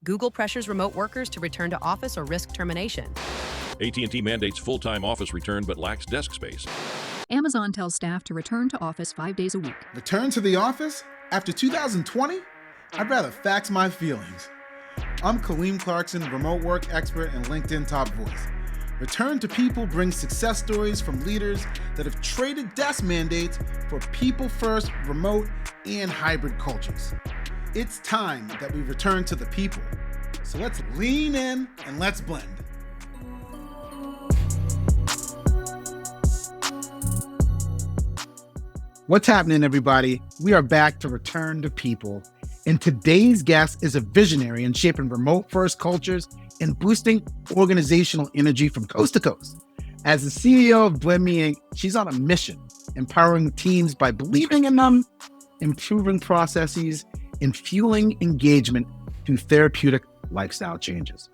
Google pressures remote workers to return to office or risk termination. AT&T mandates full-time office return but lacks desk space. Amazon tells staff to return to office 5 days a week. Return to the office? After 2020? I'd rather fax my feelings. I'm Kaleem Clarkson, remote work expert and LinkedIn top voice. Return to People brings success stories from leaders that have traded desk mandates for people-first, remote, and hybrid cultures. It's time that we return to the people. So let's lean in and let's blend. What's happening, everybody? We are back to Return to People. And today's guest is a visionary in shaping remote-first cultures and boosting organizational energy from coast to coast. As the CEO of Blend Me Inc., she's on a mission, empowering teams by believing in them, improving processes, and fueling engagement through therapeutic lifestyle changes.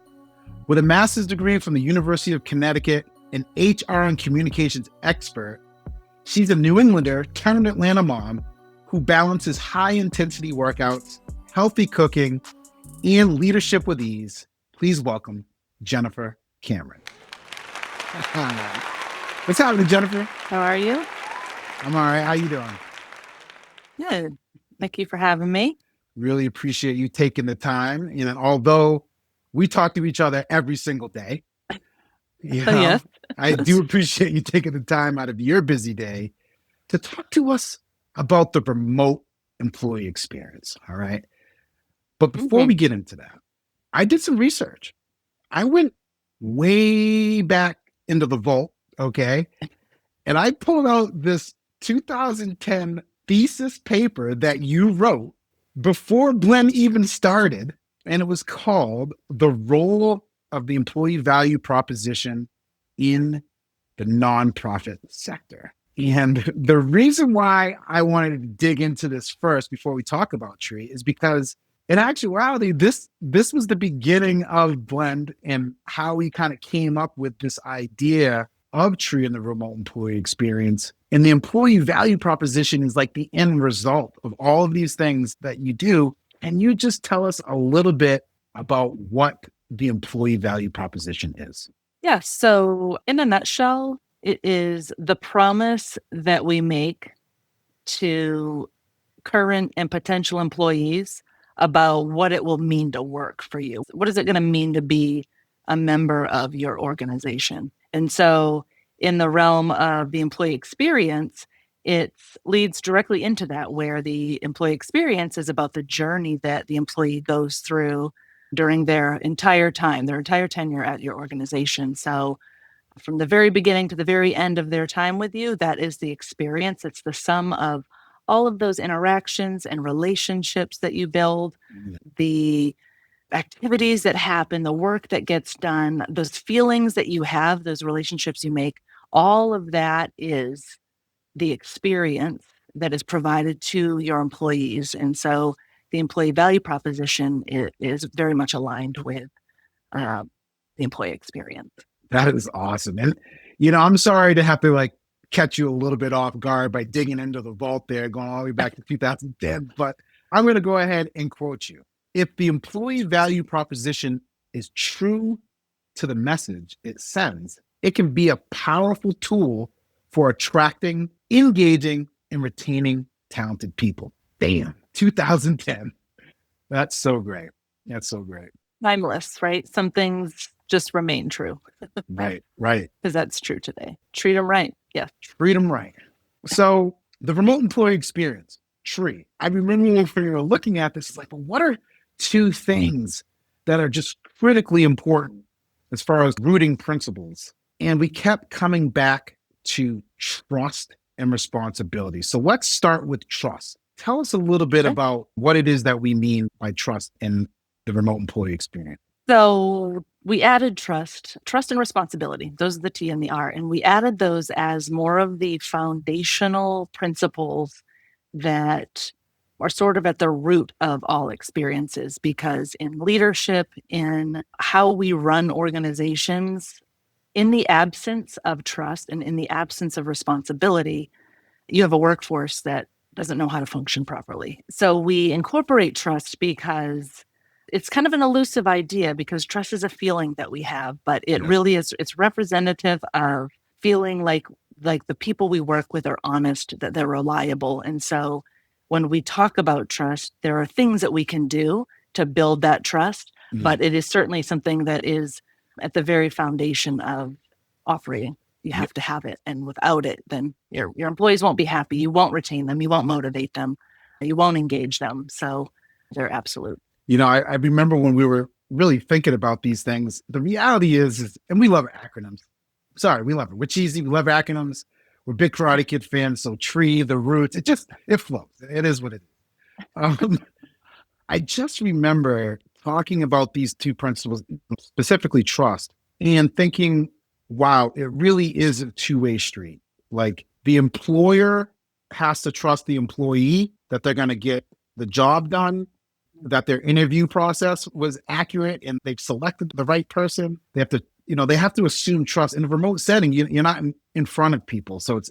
With a master's degree from the University of Connecticut, an HR and communications expert, she's a New Englander turned Atlanta mom who balances high-intensity workouts, healthy cooking, and leadership with ease. Please welcome Jennifer Cameron. What's happening, Jennifer? How are you? I'm all right. How you doing? Good. Thank you for having me. Really appreciate you taking the time. Although we talk to each other every single day, Yes. I do appreciate you taking the time out of your busy day to talk to us about the remote employee experience. All right. But before we get into that, I did some research. I went way back into the vault, okay? And I pulled out this 2010 thesis paper that you wrote before Blend even started, and it was called The Role of the Employee Value Proposition in the Nonprofit Sector. And the reason why I wanted to dig into this first before we talk about Tree is because in actuality, this was the beginning of Blend and how we kind of came up with this idea of Tree and the remote employee experience. And the employee value proposition is like the end result of all of these things that you do. And you just tell us a little bit about what the employee value proposition is. Yeah. So in a nutshell, it is the promise that we make to current and potential employees about what it will mean to work for you. What is it going to mean to be a member of your organization? And so in the realm of the employee experience, it leads directly into that, where the employee experience is about the journey that the employee goes through during their entire time, their entire tenure at your organization. So from the very beginning to the very end of their time with you, that is the experience. It's the sum of all of those interactions and relationships that you build, the activities that happen, the work that gets done, those feelings that you have, those relationships you make, all of that is the experience that is provided to your employees. And so the employee value proposition is very much aligned with the employee experience. That is awesome. And, I'm sorry to have to catch you a little bit off guard by digging into the vault there, going all the way back to 2010, but I'm going to go ahead and quote you. If the employee value proposition is true to the message it sends, it can be a powerful tool for attracting, engaging, and retaining talented people. Damn, 2010. That's so great. That's so great. Timeless, right? Some things just remain true. Right. Because that's true today. Treat them right. Yeah. Treat them right. So the remote employee experience, Tree. I remember when we were looking at this, it's like, well, what are two things that are just critically important as far as rooting principles? And we kept coming back to trust and responsibility. So let's start with trust. Tell us a little bit about what it is that we mean by trust in the remote employee experience. So we added trust and responsibility. Those are the T and the R. And we added those as more of the foundational principles that are sort of at the root of all experiences, because in leadership, in how we run organizations, in the absence of trust and in the absence of responsibility, you have a workforce that doesn't know how to function properly. So we incorporate trust because It's kind of an elusive idea because trust is a feeling that we have, but it Yes. really is, it's representative of feeling like the people we work with are honest, that they're reliable. And so when we talk about trust, there are things that we can do to build that trust, Mhm. but it is certainly something that is at the very foundation of operating. You have to have it. And without it, then your employees won't be happy. You won't retain them. You won't motivate them. You won't engage them. So they're absolute. I remember when we were really thinking about these things, the reality is, and we love acronyms. Sorry, we love it. We're cheesy. We love acronyms. We're big Karate Kid fans. So tree, the roots, it flows. It is what it is. I just remember talking about these two principles, specifically trust, and thinking, wow, it really is a two-way street. Like the employer has to trust the employee that they're going to get the job done, that their interview process was accurate and they've selected the right person. They have to assume trust in a remote setting. You're not in front of people. So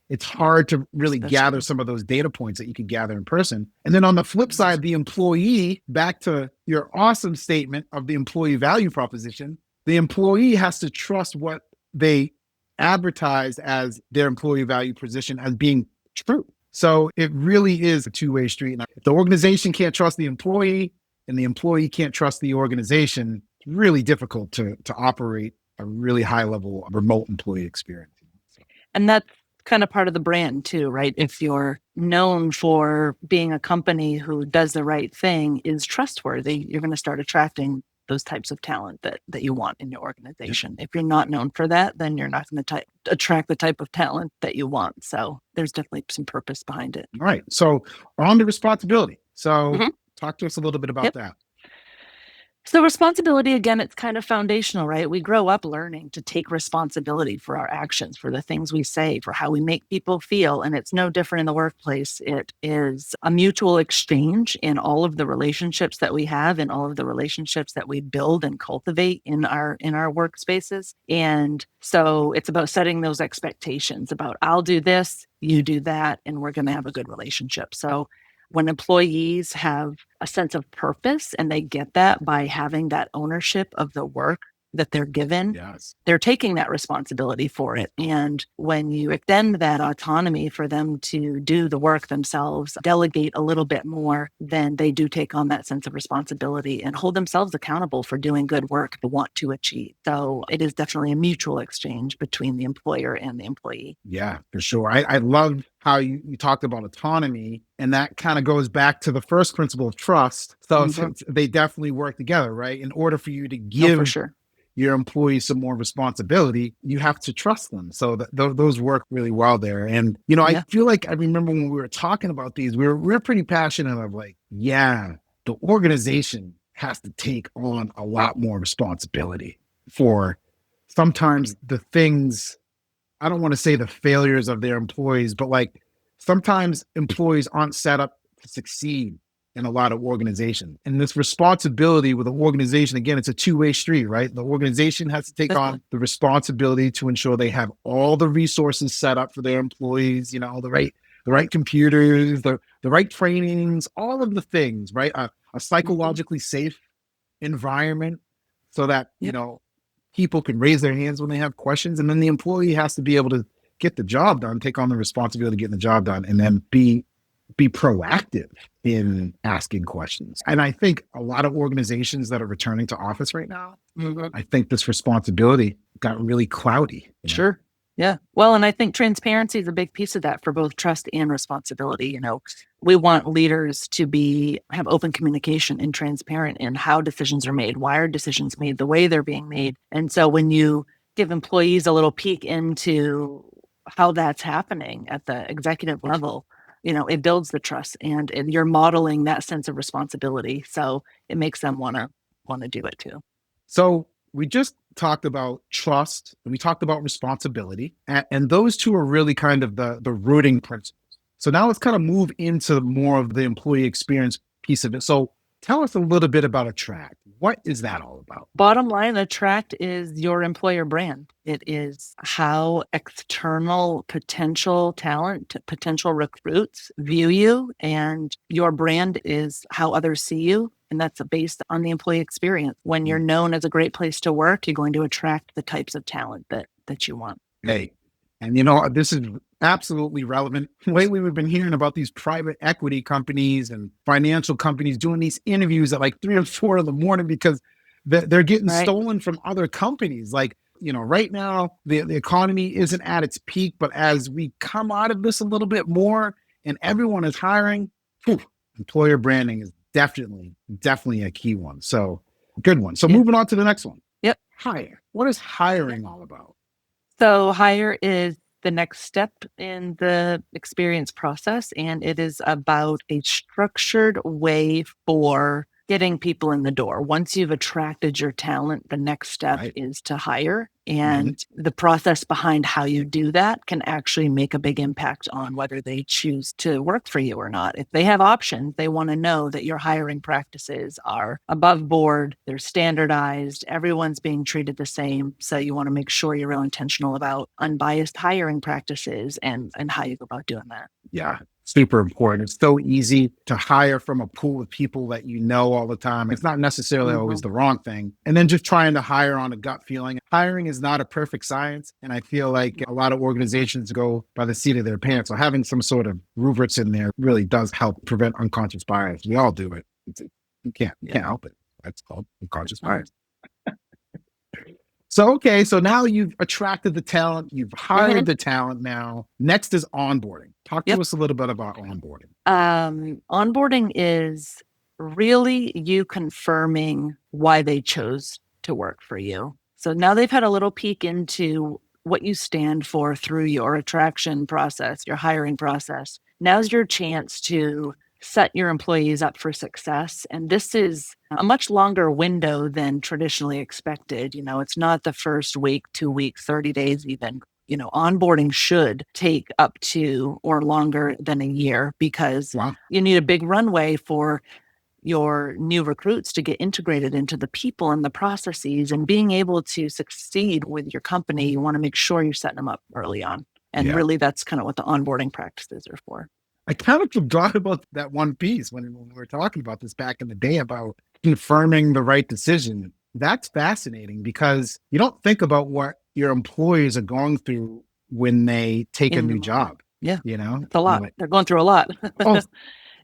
it's hard to really gather some of those data points that you can gather in person. And then on the flip side, the employee, back to your awesome statement of the employee value proposition, the employee has to trust what they advertise as their employee value position as being true. So it really is a two-way street. And if the organization can't trust the employee and the employee can't trust the organization, it's really difficult to operate a really high-level remote employee experience. And that's kind of part of the brand too, right? If you're known for being a company who does the right thing, is trustworthy, you're going to start attracting those types of talent that you want in your organization. If you're not known for that, then you're not going to attract the type of talent that you want. So there's definitely some purpose behind it. All right. So on to responsibility. So Mhm. talk to us a little bit about Yep. that. So responsibility, again, it's kind of foundational, right? We grow up learning to take responsibility for our actions, for the things we say, for how we make people feel. And it's no different in the workplace. It is a mutual exchange in all of the relationships that we have and all of the relationships that we build and cultivate in our workspaces. And so it's about setting those expectations about I'll do this, you do that, and we're going to have a good relationship. So when employees have a sense of purpose and they get that by having that ownership of the work that they're given, Yes. they're taking that responsibility for it. And when you extend that autonomy for them to do the work themselves, delegate a little bit more, then they do take on that sense of responsibility and hold themselves accountable for doing good work they want to achieve. So it is definitely a mutual exchange between the employer and the employee. Yeah, for sure. I love how you talked about autonomy, and that kind of goes back to the first principle of trust. So they definitely work together, right? In order for you to give for sure. your employees some more responsibility, you have to trust them. So those work really well there. And, I feel like I remember when we were talking about these, we're pretty passionate of like, the organization has to take on a lot more responsibility for sometimes the things, I don't want to say the failures of their employees, but like sometimes employees aren't set up to succeed in a lot of organizations. And this responsibility with the organization, again, it's a two-way street, right? The organization has to take on the responsibility to ensure they have all the resources set up for their employees, the right computers, the right trainings, all of the things, right? A psychologically safe environment so that, people can raise their hands when they have questions. And then the employee has to be able to get the job done, take on the responsibility of getting the job done, and then be proactive in asking questions. And I think a lot of organizations that are returning to office right now, I think this responsibility got really cloudy. Sure. Yeah. Well, and I think transparency is a big piece of that for both trust and responsibility. We want leaders to have open communication and transparent in how decisions are made. Why are decisions made the way they're being made? And so when you give employees a little peek into how that's happening at the executive level, it builds the trust and you're modeling that sense of responsibility. So it makes them want to do it too. So we just talked about trust and we talked about responsibility, and those two are really kind of the rooting principles. So now let's kind of move into more of the employee experience piece of it. So tell us a little bit about Attract. What is that all about? Bottom line, Attract is your employer brand. It is how external potential talent, potential recruits view you, and your brand is how others see you. And that's based on the employee experience. When you're known as a great place to work, you're going to attract the types of talent that you want. Hey, and this is absolutely relevant. Lately, we've been hearing about these private equity companies and financial companies doing these interviews at like 3 or 4 in the morning because they're getting stolen from other companies. Like, right now, the economy isn't at its peak, but as we come out of this a little bit more and everyone is hiring, employer branding is definitely a key one. So good one. So moving on to the next one. Yep. Hire. What is hiring all about? So hire is the next step in the experience process, and it is about a structured way for getting people in the door. Once you've attracted your talent, the next step is to hire. And the process behind how you do that can actually make a big impact on whether they choose to work for you or not. If they have options, they want to know that your hiring practices are above board, they're standardized, everyone's being treated the same. So you want to make sure you're real intentional about unbiased hiring practices and how you go about doing that. Yeah. Super important. It's so easy to hire from a pool of people that you know all the time. It's not necessarily always the wrong thing. And then just trying to hire on a gut feeling. Hiring is not a perfect science. And I feel like a lot of organizations go by the seat of their pants. So having some sort of rubrics in there really does help prevent unconscious bias. We all do it. You can't help it. That's called unconscious bias. So now you've attracted the talent, you've hired the talent now. Next is onboarding. Talk to us a little bit about onboarding. Onboarding is really you confirming why they chose to work for you. So now they've had a little peek into what you stand for through your attraction process, your hiring process. Now's your chance to set your employees up for success. And this is a much longer window than traditionally expected. It's not the first week, 2 weeks, 30 days even. Onboarding should take up to or longer than a year because you need a big runway for your new recruits to get integrated into the people and the processes and being able to succeed with your company. You want to make sure you're setting them up early on. And really, that's kind of what the onboarding practices are for. I kind of forgot about that one piece when we were talking about this back in the day about confirming the right decision. That's fascinating because you don't think about what your employees are going through when they take a new job. Yeah. It's a lot. They're going through a lot.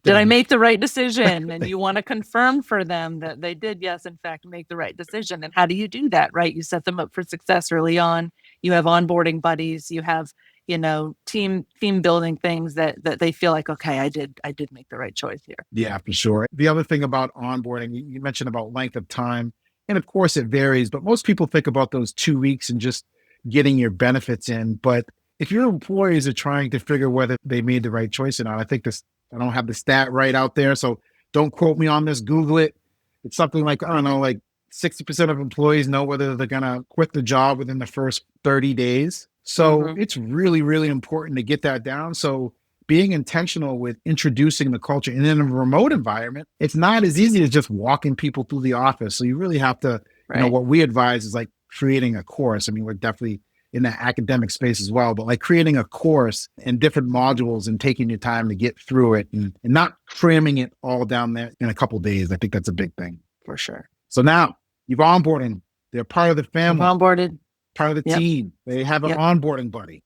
Did I make the right decision? And you want to confirm for them that they did, yes, in fact, make the right decision. And how do you do that, right? You set them up for success early on. You have onboarding buddies. You have team building things that they feel like, okay, I did make the right choice here. Yeah, for sure. The other thing about onboarding, you mentioned about length of time, and of course it varies, but most people think about those 2 weeks and just getting your benefits in. But if your employees are trying to figure whether they made the right choice or not, I don't have the stat right out there, so don't quote me on this, Google it. It's something like, I don't know, like 60% of employees know whether they're going to quit the job within the first 30 days. So it's really, really important to get that down. So being intentional with introducing the culture and in a remote environment, it's not as easy as just walking people through the office. So you really have to, what we advise is like creating a course. I mean, we're definitely in that academic space as well, but like creating a course and different modules and taking your time to get through it and not cramming it all down there in a couple of days. I think that's a big thing. For sure. So now you've onboarded. They're part of the family. You've onboarded. Part of the team. They have an onboarding buddy.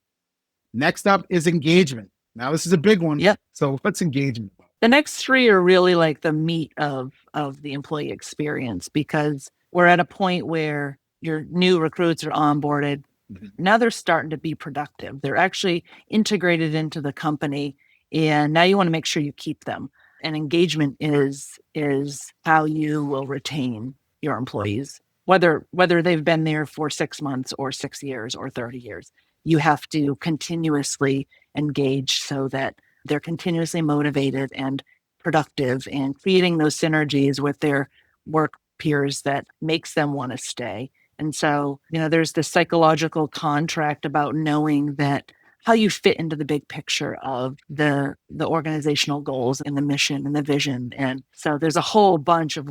Next up is engagement. Now this is a big one. Yep. So what's engagement? The next 3 are really like the meat of the employee experience because we're at a point where your new recruits are onboarded. Now they're starting to be productive. They're actually integrated into the company. And now you want to make sure you keep them. And engagement is how you will retain your employees. Whether they've been there for 6 months or 6 years or 30 years, you have to continuously engage so that they're continuously motivated and productive and creating those synergies with their work peers that makes them want to stay. And so, there's this psychological contract about knowing that how you fit into the big picture of the organizational goals and the mission and the vision. And so there's a whole bunch of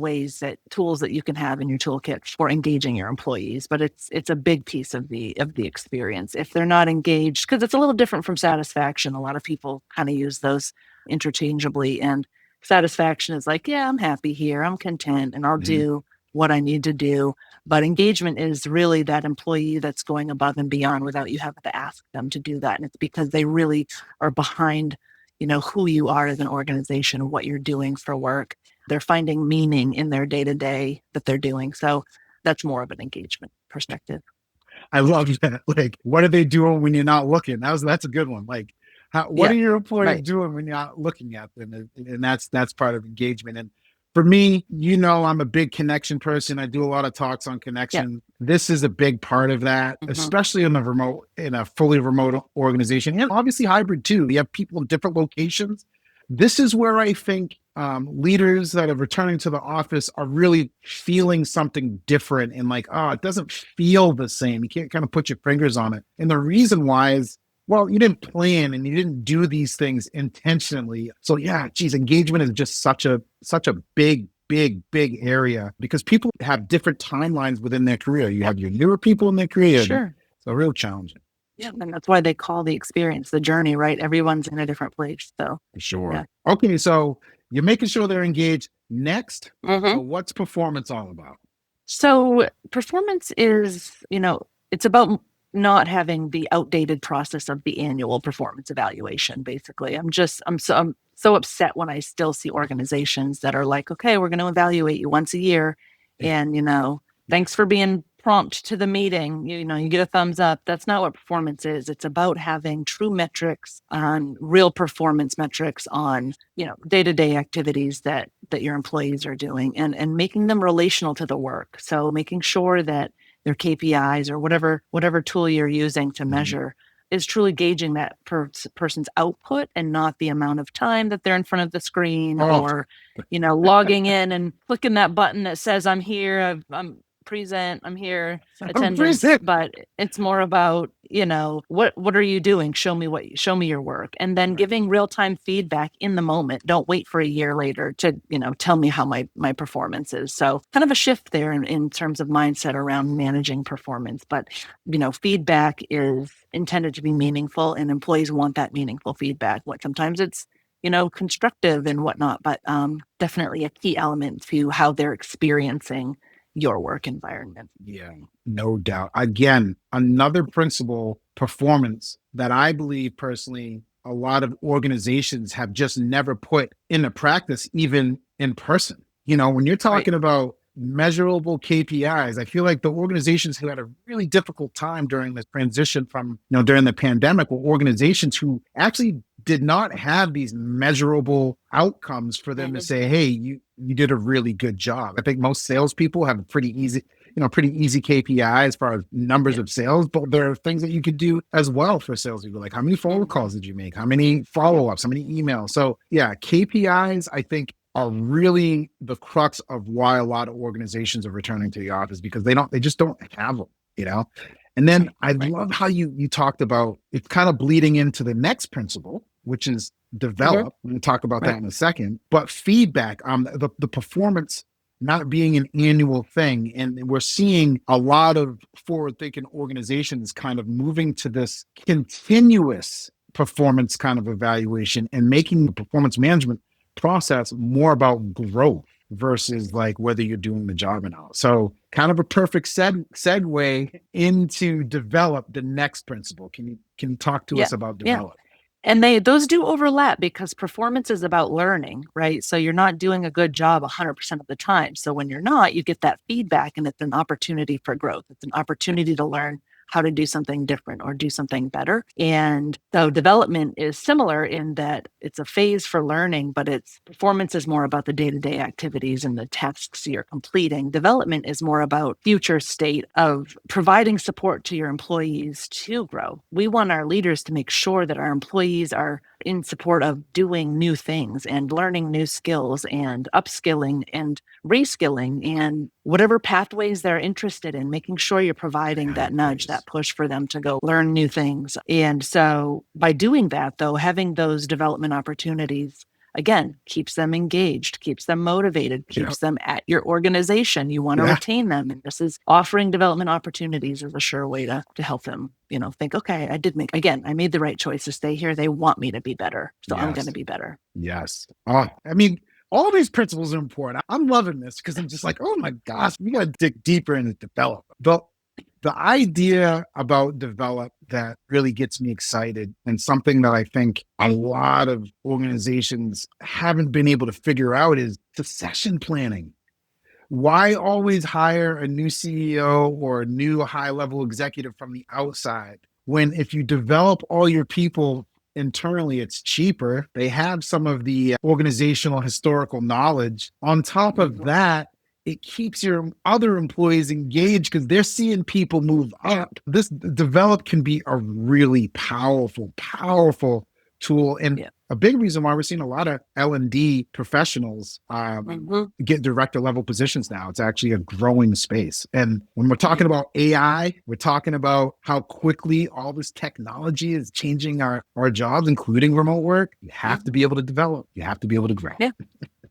tools that you can have in your toolkit for engaging your employees, but it's a big piece of the experience. If they're not engaged, because it's a little different from satisfaction, a lot of people kind of use those interchangeably. And Satisfaction is like, yeah, I'm happy here. I'm content and I'll do what I need to do. But engagement is really that employee that's going above and beyond without you having to ask them to do that. And it's because they really are behind, who you are as an organization and what you're doing for work. They're finding meaning in their day-to-day that they're doing. So that's more of an engagement perspective. I love that. Like, what are they doing when you're not looking? That's a good one. Like, what are your employees doing when you're not looking at them? And that's part of engagement. And for me, I'm a big connection person. I do a lot of talks on connection. Yep. This is a big part of that, especially in a fully remote organization, and obviously hybrid too. You have people in different locations. This is where I think leaders that are returning to the office are really feeling something different and like, it doesn't feel the same. You can't kind of put your fingers on it. And the reason why is, well, you didn't plan and you didn't do these things intentionally. So engagement is just such a big area because people have different timelines within their career. You have your newer people in their career. Sure. So real challenging. Yeah, and that's why they call the experience the journey, right? Everyone's in a different place. So for sure. Yeah. Okay, so you're making sure they're engaged. Next, so what's performance all about? So performance is, it's about not having the outdated process of the annual performance evaluation. Basically, I'm so upset when I still see organizations that are like, okay, we're going to evaluate you once a year, and thanks for being prompt to the meeting, you get a thumbs up. That's not what performance is. It's about having true metrics on real performance metrics on, day-to-day activities that your employees are doing and making them relational to the work. So making sure that their KPIs or whatever tool you're using to measure is truly gauging that person's output and not the amount of time that they're in front of the screen or, logging in and clicking that button that says, I'm here, I'm present, I'm here, attendance, but it's more about, what are you doing? Show me your work. And then giving real-time feedback in the moment. Don't wait for a year later to, tell me how my performance is. So kind of a shift there in terms of mindset around managing performance. But, feedback is intended to be meaningful and employees want that meaningful feedback. Sometimes it's, constructive and whatnot, but definitely a key element to how they're experiencing your work environment. Yeah, no doubt. Again, another principle, performance, that I believe personally a lot of organizations have just never put into practice, even in person. When you're talking about measurable KPIs, I feel like the organizations who had a really difficult time during this transition from, during the pandemic were organizations who actually did not have these measurable outcomes for them to say, hey, you did a really good job. I think most salespeople have a pretty easy KPI as far as numbers of sales, but there are things that you could do as well for salespeople. Like how many phone calls did you make? How many follow-ups? How many emails? So KPIs, I think, are really the crux of why a lot of organizations are returning to the office because they just don't have them, And then I love how you talked about it's kind of bleeding into the next principle, which is develop. We're going to talk about that in a second, but feedback, the performance not being an annual thing. And we're seeing a lot of forward-thinking organizations kind of moving to this continuous performance kind of evaluation and making the performance management process more about growth versus like whether you're doing the job or not. So kind of a perfect segue into develop, the next principle. Can you talk to us about develop? And those do overlap because performance is about learning, right? So you're not doing a good job 100% of the time. So when you're not, you get that feedback and it's an opportunity for growth. It's an opportunity to learn how to do something different or do something better. And so development is similar in that it's a phase for learning, but its performance is more about the day-to-day activities and the tasks you're completing. Development is more about future state of providing support to your employees to grow. We want our leaders to make sure that our employees are in support of doing new things and learning new skills and upskilling and reskilling and whatever pathways they're interested in, making sure you're providing that nudge, that push for them to go learn new things. And so by doing that, though, having those development opportunities, again, keeps them engaged, keeps them motivated, keeps them at your organization. You want to retain them. And this is offering development opportunities is a sure way to help them, think, okay, I made the right choice to stay here. They want me to be better. So I'm going to be better. Yes. all these principles are important. I'm loving this because I'm just like, oh my gosh, we got to dig deeper into development. But the idea about develop that really gets me excited, and something that I think a lot of organizations haven't been able to figure out, is succession planning. Why always hire a new CEO or a new high-level executive from the outside when if you develop all your people internally, it's cheaper. They have some of the organizational historical knowledge. On top of that, it keeps your other employees engaged because they're seeing people move up. This develop can be a really powerful, powerful tool. And a big reason why we're seeing a lot of L&D professionals get director level positions now. It's actually a growing space. And when we're talking about AI, we're talking about how quickly all this technology is changing our jobs, including remote work. You have to be able to develop. You have to be able to grow. Yeah.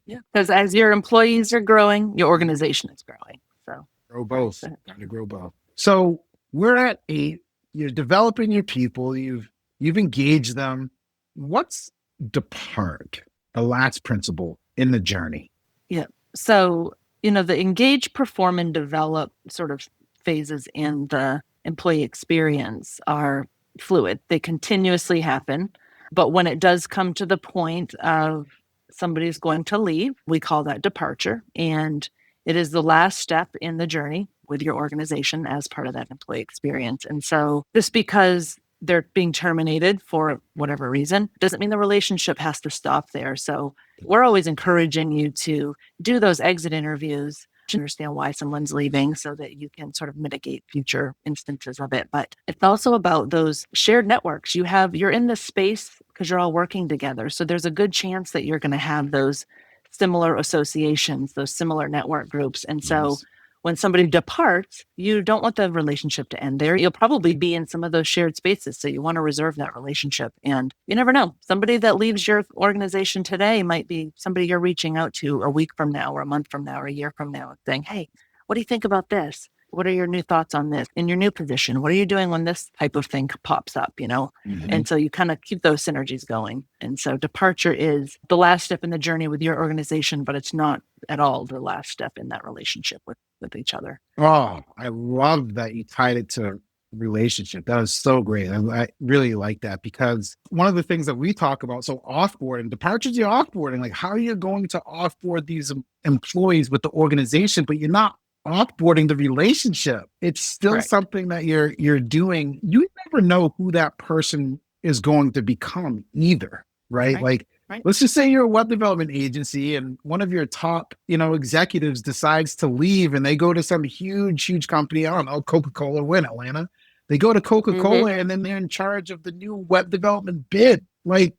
Yeah. Because as your employees are growing, your organization is growing. So grow both. Got to grow both. So we're at 8. You're developing your people. You've engaged them. What's depart, the last principle in the journey? Yeah. So, the engage, perform, and develop sort of phases in the employee experience are fluid. They continuously happen. But when it does come to the point of somebody's going to leave, we call that departure. And it is the last step in the journey with your organization as part of that employee experience. And so just because they're being terminated for whatever reason doesn't mean the relationship has to stop there. So we're always encouraging you to do those exit interviews to understand why someone's leaving so that you can sort of mitigate future instances of it. But it's also about those shared networks. You're in this space because you're all working together. So there's a good chance that you're going to have those similar associations, those similar network groups. And so when somebody departs, you don't want the relationship to end there. You'll probably be in some of those shared spaces. So you want to reserve that relationship. And you never know. Somebody that leaves your organization today might be somebody you're reaching out to a week from now or a month from now or a year from now, saying, hey, what do you think about this? What are your new thoughts on this in your new position? What are you doing when this type of thing pops up, And so you kind of keep those synergies going. And so departure is the last step in the journey with your organization, but it's not at all the last step in that relationship with each other. Oh, I love that you tied it to relationship. That was so great. I really like that because one of the things that we talk about, so offboarding, departures, you're offboarding, like how are you going to offboard these employees with the organization, but you're not offboarding the relationship. It's still something that you're doing. You never know who that person is going to become either, right? Like, let's just say you're a web development agency and one of your top, executives decides to leave and they go to some huge company. I don't know, Coca-Cola, we're in Atlanta. They go to Coca-Cola and then they're in charge of the new web development bid. Like,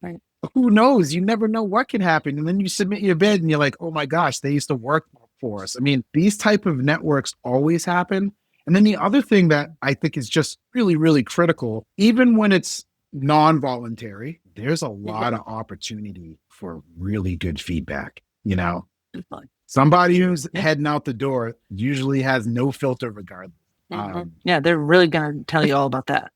who knows? You never know what can happen. And then you submit your bid and you're like, oh my gosh, they used to work for us. I mean, these type of networks always happen. And then the other thing that I think is just really, really critical, even when it's non-voluntary, there's a lot of opportunity for really good feedback. Somebody who's heading out the door usually has no filter regardless. They're really going to tell you all about that.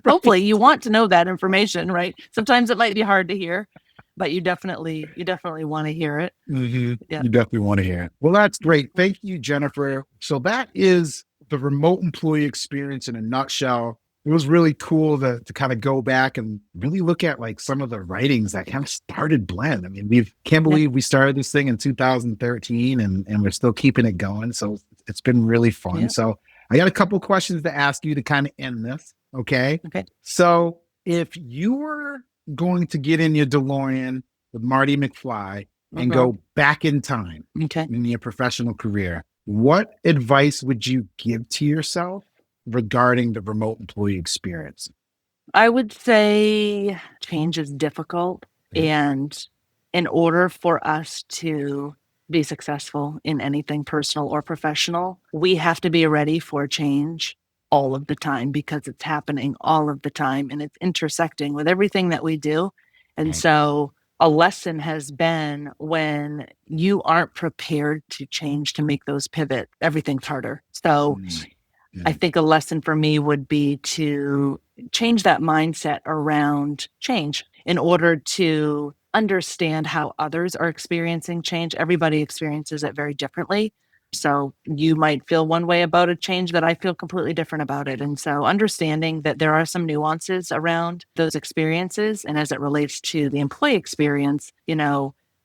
Hopefully you want to know that information, right? Sometimes it might be hard to hear, but you definitely want to hear it. You definitely want to hear it. Well, that's great. Thank you, Jennifer. So that is the remote employee experience in a nutshell. It was really cool to kind of go back and really look at like some of the writings that kind of started Blend. I mean, can't believe we started this thing in 2013 and we're still keeping it going. So it's been really fun. So I got a couple of questions to ask you to kind of end this. Okay. So if you were going to get in your DeLorean with Marty McFly and go back in time in your professional career, what advice would you give to yourself regarding the remote employee experience? I would say change is difficult. And in order for us to be successful in anything personal or professional, we have to be ready for change all of the time because it's happening all of the time and it's intersecting with everything that we do. And so a lesson has been when you aren't prepared to change, to make those pivots, everything's harder. So I think a lesson for me would be to change that mindset around change in order to understand how others are experiencing change. Everybody experiences it very differently. So you might feel one way about a change that I feel completely different about it. And so understanding that there are some nuances around those experiences. And as it relates to the employee experience,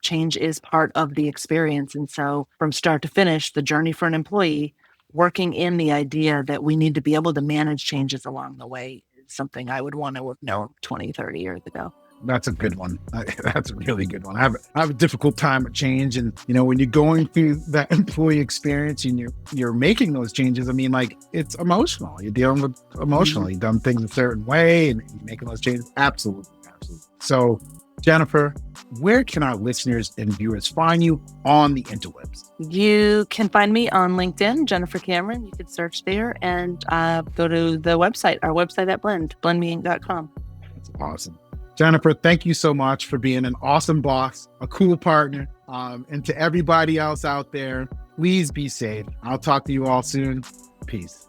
change is part of the experience. And so from start to finish, the journey for an employee, working in the idea that we need to be able to manage changes along the way is something I would want to have known 20, 30 years ago. That's a good one. That's a really good one. I have a difficult time with change. And, when you're going through that employee experience and you're making those changes, I mean, like, it's emotional. You're dealing with emotional. You've done things a certain way and you're making those changes. Absolutely. So, Jennifer, where can our listeners and viewers find you on the interwebs? You can find me on LinkedIn, Jennifer Cameron. You can search there and go to the website, our website at blendmeinc.com. That's awesome. Jennifer, thank you so much for being an awesome boss, a cool partner. And to everybody else out there, please be safe. I'll talk to you all soon. Peace.